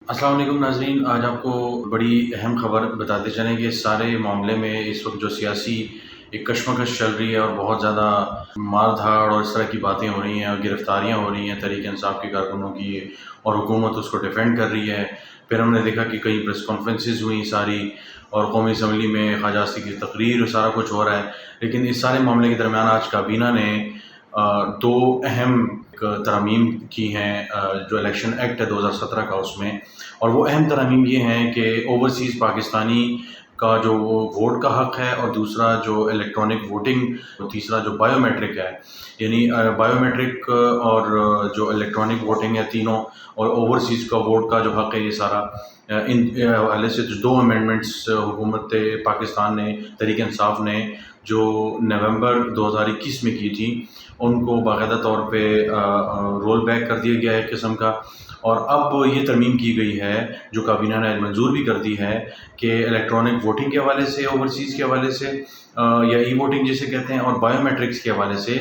السلام علیکم ناظرین، آج آپ کو بڑی اہم خبر بتاتے چلیں کہ اس سارے معاملے میں اس وقت جو سیاسی ایک کشمکش چل رہی ہے اور بہت زیادہ مار دھاڑ اور اس طرح کی باتیں ہو رہی ہیں اور گرفتاریاں ہو رہی ہیں تحریک انصاف کے کارکنوں کی، اور حکومت اس کو ڈیفینڈ کر رہی ہے۔ پھر ہم نے دیکھا کہ کئی پریس کانفرنسز ہوئیں ساری، اور قومی اسمبلی میں خواجہ آصفی کی تقریر، سارا کچھ ہو رہا ہے۔ لیکن اس سارے معاملے کے درمیان آج کابینہ نے دو اہم ترامیم کی ہیں جو الیکشن ایکٹ ہے 2017 کا، اس میں، اور وہ اہم ترامیم یہ ہیں کہ اوورسیز پاکستانی کا جو وہ ووٹ کا حق ہے، اور دوسرا جو الیکٹرانک ووٹنگ، تیسرا جو بائیو میٹرک ہے، یعنی بائیو میٹرک اور جو الیکٹرانک ووٹنگ ہے تینوں، اور اوورسیز کا ووٹ کا جو حق ہے، یہ سارا ان حوالے سے دو امینڈمنٹس حکومت پاکستان نے، تحریک انصاف نے، جو نومبر 2021 میں کی تھی، ان کو باقاعدہ طور پہ رول بیک کر دیا گیا ہے ایک قسم کا۔ اور اب یہ ترمیم کی گئی ہے جو کابینہ نے منظور بھی کر دی ہے کہ الیکٹرانک ووٹنگ کے حوالے سے، اوورسیز کے حوالے سے، یا ای ووٹنگ جسے کہتے ہیں، اور بائیو میٹرکس کے حوالے سے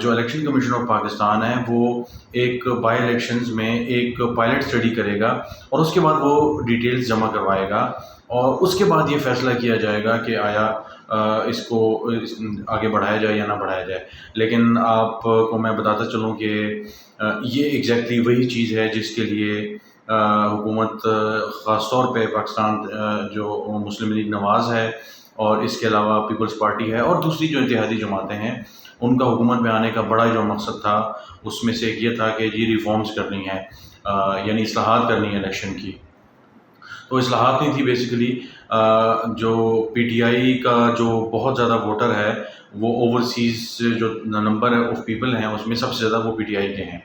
جو الیکشن کمیشن آف پاکستان ہے وہ ایک بائی الیکشنز میں ایک پائلٹ اسٹڈی کرے گا، اور اس کے بعد وہ ڈیٹیلز جمع کروائے گا، اور اس کے بعد یہ فیصلہ کیا جائے گا کہ آیا اس کو آگے بڑھایا جائے یا نہ بڑھایا جائے۔ لیکن آپ کو میں بتاتا چلوں کہ یہ ایگزیکٹلی وہی چیز ہے جس کے لیے حکومت، خاص طور پہ پاکستان جو مسلم لیگ نواز ہے، اور اس کے علاوہ پیپلز پارٹی ہے، اور دوسری جو اتحادی جماعتیں ہیں، ان کا حکومت میں آنے کا بڑا جو مقصد تھا اس میں سے ایک یہ تھا کہ یہ ریفارمز کرنی ہے، یعنی اصلاحات کرنی ہے الیکشن کی۔ تو اصلاحات نہیں تھی بیسیکلی، جو پی ٹی آئی کا جو بہت زیادہ ووٹر ہے، وہ اوورسیز جو نمبر آف پیپل ہیں اس میں سب سے زیادہ وہ پی ٹی آئی کے ہیں،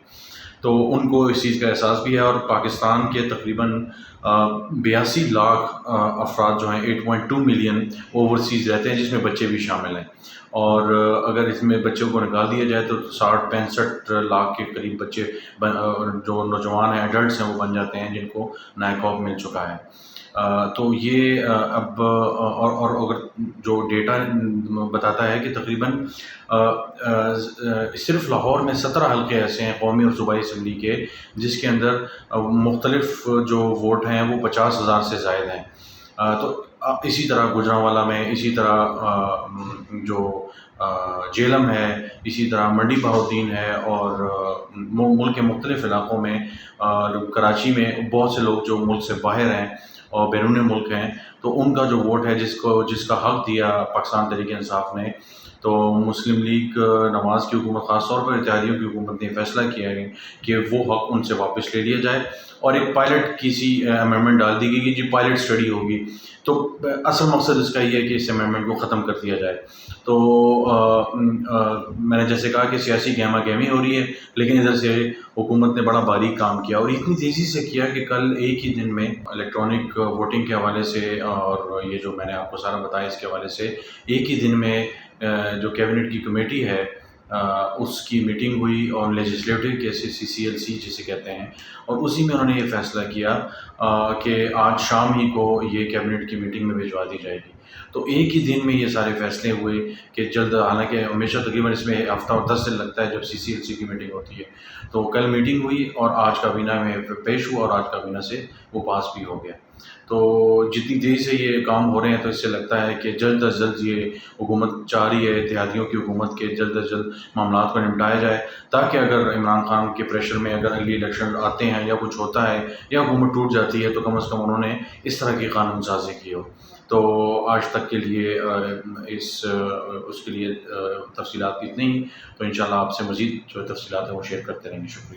تو ان کو اس چیز کا احساس بھی ہے۔ اور پاکستان کے تقریباً 82 لاکھ افراد جو ہیں، 8.2 ملین اوورسیز رہتے ہیں، جس میں بچے بھی شامل ہیں، اور اگر اس میں بچوں کو نکال دیا جائے تو 65 لاکھ کے قریب بچے جو نوجوان ہیں، ایڈلٹس ہیں، وہ بن جاتے ہیں جن کو نائکوب مل چکا ہے۔ تو یہ اب اور اگر جو ڈیٹا بتاتا ہے کہ تقریباً صرف لاہور میں 17 حلقے ایسے ہیں قومی اور صوبائی اسمبلی کے، جس کے اندر مختلف جو ووٹ ہیں وہ 50,000 سے زائد ہیں۔ تو اسی طرح گوجرانوالہ میں، اسی طرح جو جیلم ہے، اسی طرح منڈی بہاؤدین ہے، اور ملک کے مختلف علاقوں میں، کراچی میں بہت سے لوگ جو ملک سے باہر ہیں اور بیرون ملک ہیں، تو ان کا جو ووٹ ہے جس کا حق دیا پاکستان تحریک انصاف نے، تو مسلم لیگ نواز کی حکومت، خاص طور پر اتحادیوں کی حکومت نے فیصلہ کیا ہے کہ وہ حق ان سے واپس لے لیا جائے، اور ایک پائلٹ کسی امینڈمنٹ ڈال دی گئی کہ جی پائلٹ اسٹڈی ہوگی۔ تو اصل مقصد اس کا یہ ہے کہ اس امینڈمنٹ کو ختم کر دیا جائے۔ تو میں نے جیسے کہا کہ سیاسی گہما گہمی ہو رہی ہے، لیکن ادھر سے حکومت نے بڑا باریک کام کیا، اور اتنی تیزی سے کیا کہ کل ایک ہی دن میں الیکٹرانک ووٹنگ کے حوالے سے، اور یہ جو میں نے آپ کو سارا بتایا اس کے حوالے سے، ایک ہی دن میں جو کیبنٹ کی کمیٹی ہے اس کی میٹنگ ہوئی، اور لیجسلیٹو کیسز CCLC جسے کہتے ہیں، اور اسی میں انہوں نے یہ فیصلہ کیا کہ آج شام ہی کو یہ کیبنٹ کی میٹنگ میں بھجوا دی جائے گی۔ تو ایک ہی دن میں یہ سارے فیصلے ہوئے کہ جلد، حالانکہ ہمیشہ تقریباً اس میں ہفتہ اور 10 دن لگتا ہے جب CCLC کی میٹنگ ہوتی ہے۔ تو کل میٹنگ ہوئی اور آج کابینہ میں پیش ہوا، اور آج کابینہ سے وہ پاس بھی ہو گیا۔ تو جتنی تیزی سے یہ کام ہو رہے ہیں تو اس سے لگتا ہے کہ جلد از جلد یہ حکومت چاہ رہی ہے، اتحادیوں کی حکومت، کے جلد از جلد معاملات کو نمٹایا جائے، تاکہ اگر عمران خان کے پریشر میں اگر اگلی الیکشن آتے ہیں یا کچھ ہوتا ہے یا حکومت ٹوٹ جاتی ہے، تو کم از کم انہوں نے اس طرح کی قانون سازی کی ہو۔ تو آج تک کے لیے اس کے لیے تفصیلات اتنی ہی، تو انشاءاللہ آپ سے مزید جو تفصیلات ہیں وہ شیئر کرتے رہیں گے۔ شکریہ۔